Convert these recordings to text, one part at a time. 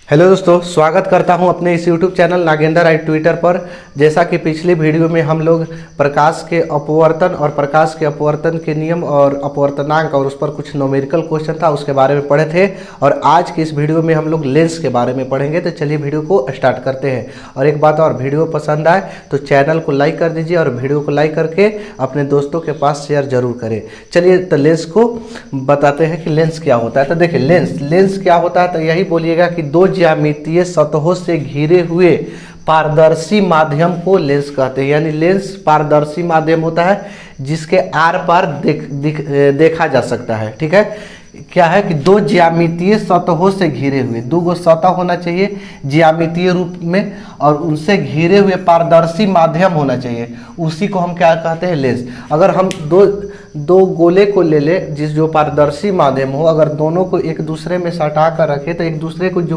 Hello दोस्तों, स्वागत करता हूं अपने इस यूट्यूब चैनल नागेंद्र आई ट्विटर पर। जैसा कि पिछली वीडियो में हम लोग प्रकाश के अपवर्तन और प्रकाश के अपवर्तन के नियम और अपवर्तनांक और उस पर कुछ न्यूमेरिकल क्वेश्चन था उसके बारे में पढ़े थे, और आज की इस वीडियो में हम लोग लेंस के बारे में पढ़ेंगे। तो चलिए वीडियो को स्टार्ट करते हैं। और एक बात और, वीडियो पसंद आए तो चैनल को लाइक कर दीजिए और वीडियो को लाइक करके अपने दोस्तों के पास शेयर जरूर करें। चलिए तो लेंस को बताते हैं कि लेंस क्या होता है। तो देखिए लेंस क्या होता है, तो यही बोलिएगा कि दो ज्यामितीय सतहों से घिरे हुए पारदर्शी माध्यम को लेंस कहते हैं। यानी लेंस पारदर्शी माध्यम होता है जिसके आर पार देखा जा सकता है। ठीक है, क्या है कि दो ज्यामितीय सतहों से घिरे हुए, दो गो सतह होना चाहिए ज्यामितीय रूप में, और उनसे घिरे हुए पारदर्शी माध्यम होना चाहिए, उसी को हम क्या कहते हैं, लेंस। अगर हम दो गोले को ले ले जिस जो पारदर्शी माध्यम हो, अगर दोनों को एक दूसरे में सटा कर रखे तो एक दूसरे को जो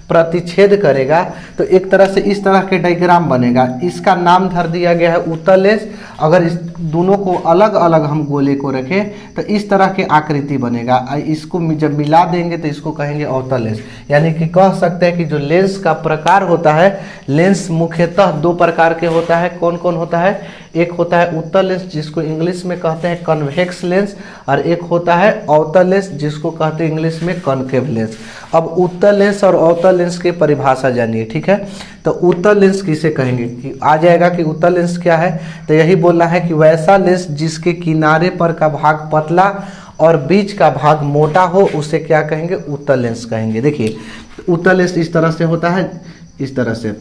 प्रतिच्छेद करेगा तो एक तरह से इस तरह के डायग्राम बनेगा। इसका नाम धर दिया गया है उत्तल लेंस। अगर इस दोनों को अलग अलग हम गोले को रखें तो इस तरह की आकृति बनेगा। इसको जब मिला देंगे तो इसको कहेंगे अवतल लेंस। यानी कि कह सकते हैं कि जो लेंस का प्रकार होता है, लेंस मुख्यतः दो प्रकार के होता है। कौन कौन होता है? एक होता है उत्तल लेंस जिसको इंग्लिश में कहते हैं कन्वेक्स लेंस, और एक होता है अवतल लेंस जिसको कहते हैं इंग्लिश में कॉनकेव लेंस। अब उत्तल लेंस और अवतल लेंस की परिभाषा जानिए। ठीक है, तो उत्तल लेंस किसे कहेंगे कि आ जाएगा कि उत्तल लेंस क्या है, तो यही बोलना है कि वैसा लेंस जिसके किनारे पर का भाग पतला और बीच का भाग मोटा हो उसे क्या कहेंगे, उत्तल लेंस कहेंगे। देखिए उत्तल लेंस इस तरह से होता है, इस तरह से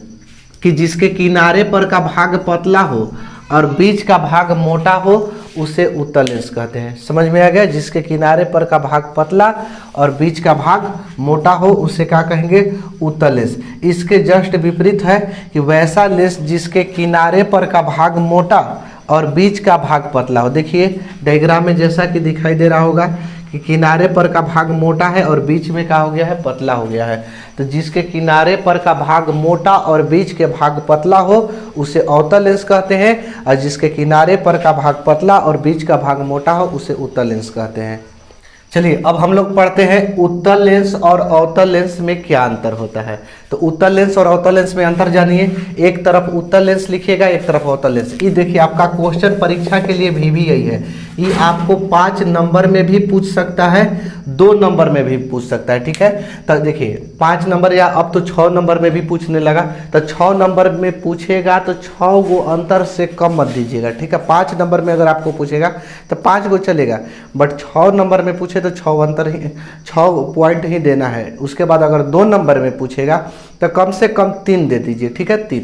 कि जिसके किनारे पर का भाग पतला हो और बीच का भाग मोटा हो उसे उत्तल लेंस कहते हैं। समझ में आ गया? जिसके किनारे पर का भाग पतला और बीच का भाग मोटा हो उसे क्या कहेंगे, उत्तल लेंस। इसके जस्ट विपरीत है कि वैसा लेंस जिसके किनारे पर का भाग मोटा और बीच का भाग पतला हो। देखिए डायग्राम में जैसा कि दिखाई दे रहा होगा कि किनारे पर का भाग मोटा है और बीच में क्या हो गया है, पतला हो गया है। तो जिसके किनारे पर का भाग मोटा और बीच के भाग पतला हो उसे अवतल लेंस कहते हैं, और जिसके किनारे पर का भाग पतला और बीच का भाग मोटा हो उसे उत्तल लेंस कहते हैं। चलिए अब हम लोग पढ़ते हैं उत्तल लेंस और अवतल लेंस में क्या अंतर होता है। तो उत्तल लेंस और अवतल लेंस में अंतर जानिए। एक तरफ उत्तल लेंस लिखिएगा, एक तरफ अवतल लेंस। ये देखिए आपका क्वेश्चन परीक्षा के लिए भी यही है। ये आपको 5 नंबर में भी पूछ सकता है, 2 नंबर में भी पूछ सकता है। ठीक है, तो देखिए 5 नंबर या अब तो 6 नंबर में भी पूछने लगा। तो 6 नंबर में पूछेगा तो 6 गो अंतर से कम मत दीजिएगा। ठीक है, 5 नंबर में अगर आपको पूछेगा तो 5 गो चलेगा, बट 6 नंबर में पूछे तो 6 अंतर ही, 6 पॉइंट ही देना है। उसके बाद अगर 2 नंबर में पूछेगा तो कम से कम 3 दे दीजिए। ठीक है, 3।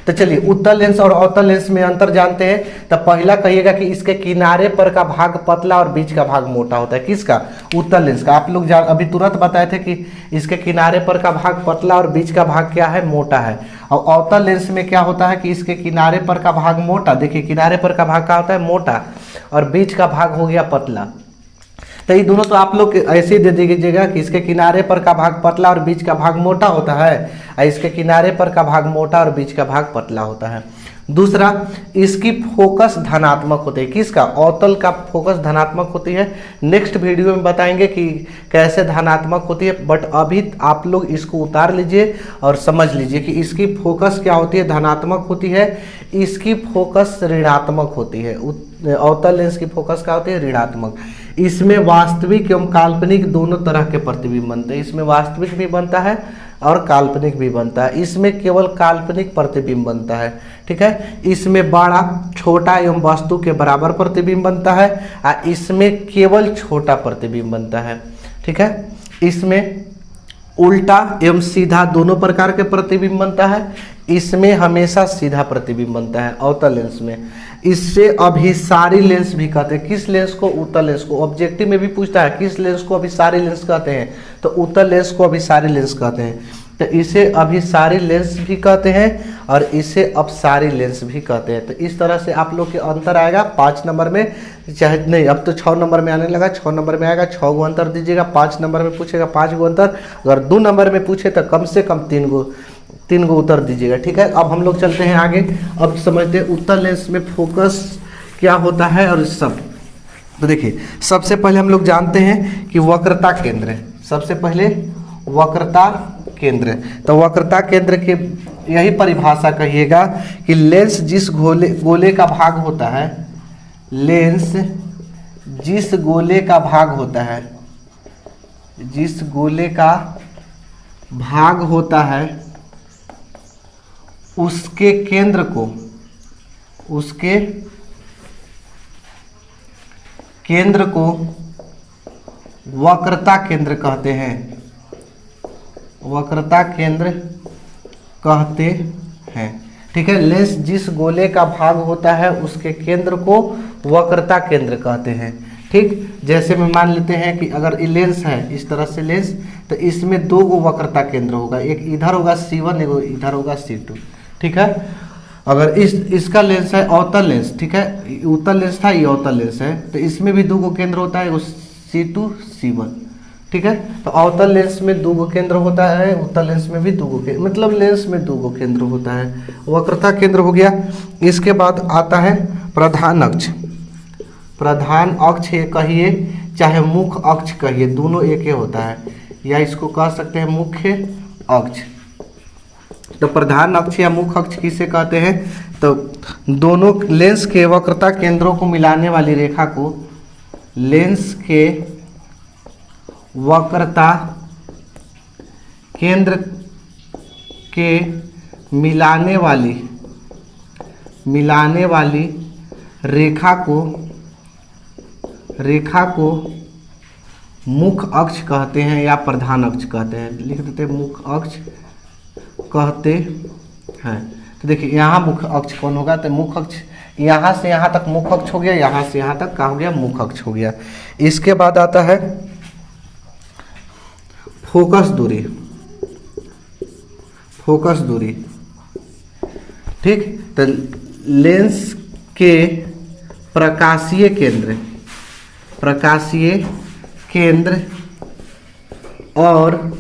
तो चलिए उत्तल लेंस और अवतल लेंस में अंतर जानते हैं। तो पहला कहिएगा कि इसके किनारे पर का भाग पतला और बीच का भाग मोटा होता है। किसका? उत्तल लेंस का। आप लोग अभी तुरंत बताए थे कि इसके किनारे पर का भाग पतला और बीच का भाग क्या है, मोटा है। और अवतल लेंस में क्या होता है कि इसके किनारे पर का भाग मोटा, देखिए किनारे पर का भाग क्या होता है, मोटा, और बीच का भाग हो गया पतला। तो ये दोनों तो आप लोग ऐसे ही दे दीजिएगा कि इसके किनारे पर का भाग पतला और बीच का भाग मोटा होता है, और इसके किनारे पर का भाग मोटा और बीच का भाग पतला होता है। दूसरा, इसकी फोकस धनात्मक होती है। किसका? अवतल का फोकस धनात्मक होती है। नेक्स्ट वीडियो में बताएंगे कि कैसे धनात्मक होती है, बट अभी आप लोग इसको उतार लीजिए और समझ लीजिए कि इसकी फोकस क्या होती है, धनात्मक होती है। इसकी फोकस ऋणात्मक होती है। अवतल लेंस की फोकस क्या होती है, ऋणात्मक। इसमें वास्तविक एवं काल्पनिक दोनों तरह के प्रतिबिंब बनते हैं। इसमें वास्तविक भी बनता है और काल्पनिक भी बनता है। इसमें केवल काल्पनिक प्रतिबिंब बनता है। ठीक है, इसमें बड़ा, छोटा एवं वस्तु के बराबर प्रतिबिंब बनता है, और इसमें केवल छोटा प्रतिबिंब बनता है। ठीक है, इसमें उल्टा एवं सीधा दोनों प्रकार के प्रतिबिंब बनता है। इसमें हमेशा सीधा प्रतिबिंब बनता है अवतल लेंस में। इससे अभिसारी लेंस भी कहते हैं। किस लेंस को? उत्तल लेंस को। ऑब्जेक्टिव में भी पूछता है किस लेंस को अभिसारी लेंस कहते हैं, तो उत्तल लेंस को अभिसारी लेंस कहते हैं। तो इसे अभिसारी लेंस भी कहते हैं और इसे अपसारी लेंस भी कहते हैं। तो इस तरह से आप लोग के अंतर आएगा 5 नंबर में, चाहे नहीं अब तो 6 नंबर में आने लगा, 6 नंबर में आएगा, 6 गो अंतर दीजिएगा। 5 नंबर में पूछेगा 5 गो अंतर, अगर 2 नंबर में पूछे तो कम से कम 3 गो उत्तर दीजिएगा। ठीक है, अब हम लोग चलते हैं आगे। अब समझते हैं उत्तल लेंस में फोकस क्या होता है और सब। तो देखिए सबसे पहले हम लोग जानते हैं कि वक्रता केंद्र है। सबसे पहले वक्रता केंद्र। तो वक्रता केंद्र के यही परिभाषा कहिएगा कि लेंस जिस गोले का भाग होता है, लेंस जिस गोले का भाग होता है, जिस गोले का भाग होता है उसके केंद्र को, उसके केंद्र को वक्रता केंद्र कहते हैं, वक्रता केंद्र कहते हैं। ठीक है, लेंस जिस गोले का भाग होता है उसके केंद्र को वक्रता केंद्र कहते हैं। ठीक, जैसे में मान लेते हैं कि अगर ये लेंस है, इस तरह से लेंस, तो इसमें दो गो वक्रता केंद्र होगा, एक इधर होगा C1, एक इधर होगा C2। ठीक है, अगर इसका लेंस है अवतल लेंस, ठीक है, उत्तल लेंस था, ये अवतल लेंस है, तो इसमें भी दो गो केंद्र होता है, C2 C1। ठीक है, तो अवतल लेंस में दो गो केंद्र होता है, उत्तल लेंस में भी दो गो केंद्र, मतलब लेंस में दो गो केंद्र होता है, वक्रता केंद्र हो गया। इसके बाद आता है प्रधान अक्ष। प्रधान अक्ष ये कहिए चाहे मुख्य अक्ष कहिए, दोनों एक ही होता है, या इसको कह सकते हैं मुख्य अक्ष। तो प्रधान अक्ष या मुख्य अक्ष किसे कहते हैं? तो दोनों लेंस के वक्रता केंद्रों को मिलाने वाली रेखा को, लेंस के वक्रता केंद्र के मिलाने वाली रेखा को मुख्य अक्ष कहते हैं या प्रधान अक्ष कहते हैं। लिख देते हैं मुख्य अक्ष कहते हैं। तो देखिए यहाँ मुख्य अक्ष कौन होगा? तो मुख्य अक्ष यहाँ से यहाँ तक मुख्य अक्ष हो गया, यहाँ से यहाँ तक क्या हो गया? मुख्य अक्ष हो गया। इसके बाद आता है फोकस दूरी। फोकस दूरी, ठीक, तो लेंस के प्रकाशीय केंद्र और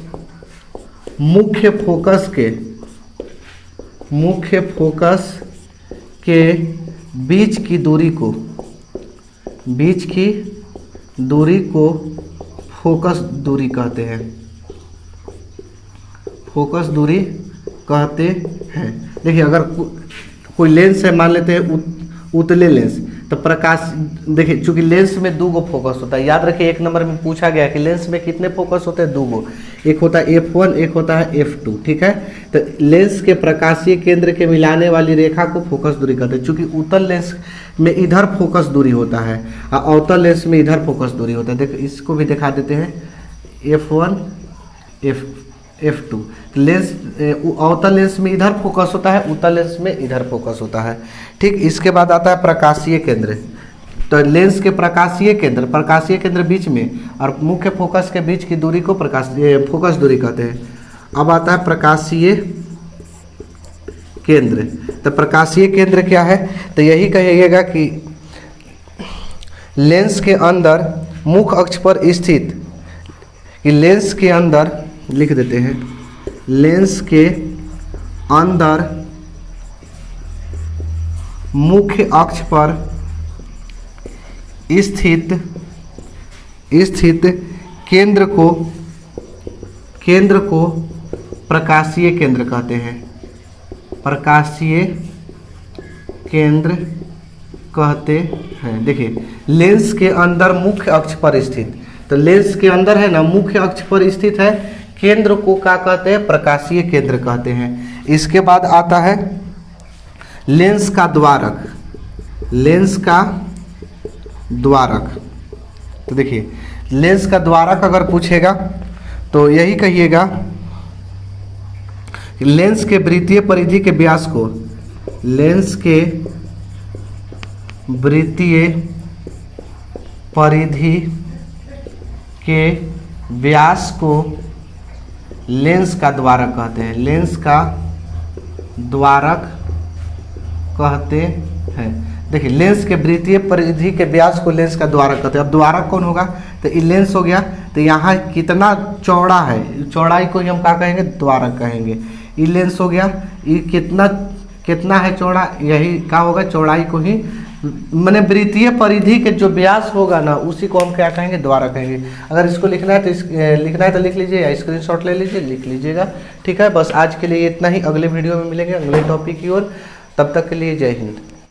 मुख्य फोकस के बीच की दूरी को फोकस दूरी कहते हैं। फोकस दूरी कहते हैं। देखिए अगर कोई लेंस है, मान लेते हैं उतले लेंस, तो प्रकाश, देखिए चूंकि लेंस में दो गो फोकस होता है, याद रखिए 1 नंबर में पूछा गया कि लेंस में कितने फोकस होते हैं? 2 गो, एक होता है F1, एक होता है F2। ठीक है, तो लेंस के प्रकाशीय केंद्र के मिलाने वाली रेखा को फोकस दूरी कहते हैं। चूंकि उत्तल लेंस में इधर फोकस दूरी होता है और अवतल लेंस में इधर फोकस दूरी होता है। देखो इसको भी दिखा देते हैं, F1 F2। लेंस अवतल लेंस में इधर फोकस होता है, उत्तल लेंस में इधर फोकस होता है। ठीक, इसके बाद आता है प्रकाशीय केंद्र। तो लेंस के प्रकाशीय केंद्र बीच में और मुख्य फोकस के बीच की दूरी को फोकस दूरी कहते हैं। अब आता है प्रकाशीय केंद्र। तो प्रकाशीय केंद्र क्या है? तो यही कहिएगा कि लेंस के अंदर मुख्य अक्ष पर स्थित, कि लेंस के अंदर, लिख देते हैं, लेंस के अंदर मुख्य अक्ष पर स्थित केंद्र को प्रकाशीय केंद्र कहते हैं। प्रकाशीय केंद्र कहते हैं। देखिए लेंस के अंदर मुख्य अक्ष पर स्थित, तो लेंस के अंदर है ना, मुख्य अक्ष पर स्थित है, केंद्र को क्या कहते हैं? प्रकाशीय केंद्र कहते हैं। इसके बाद आता है लेंस का द्वारक। लेंस का द्वारक, तो देखिए लेंस का द्वारक अगर पूछेगा तो यही कहिएगा कि लेंस के वृत्तीय परिधि के व्यास को, लेंस के वृत्तीय परिधि के व्यास को लेंस का द्वारक कहते हैं। लेंस का द्वारक कहते हैं। देखिए लेंस के वृत्तीय परिधि के व्यास को लेंस का द्वारक कहते हैं। अब द्वारक कौन होगा? तो ये लेंस हो गया, तो यहाँ कितना चौड़ा है, चौड़ाई को ही हम क्या कहेंगे? द्वारक कहेंगे। ये लेंस हो गया, ये कितना है चौड़ा, यही क्या होगा? चौड़ाई को ही मैंने वृत्तीय परिधि के जो व्यास होगा ना उसी को हम क्या कहेंगे, द्वारा कहेंगे। अगर इसको लिखना है तो लिखना है तो लिख लीजिए या स्क्रीनशॉट ले लीजिए, लिख लीजिएगा। ठीक है, बस आज के लिए इतना ही। अगले वीडियो में मिलेंगे अगले टॉपिक की ओर। तब तक के लिए जय हिंद।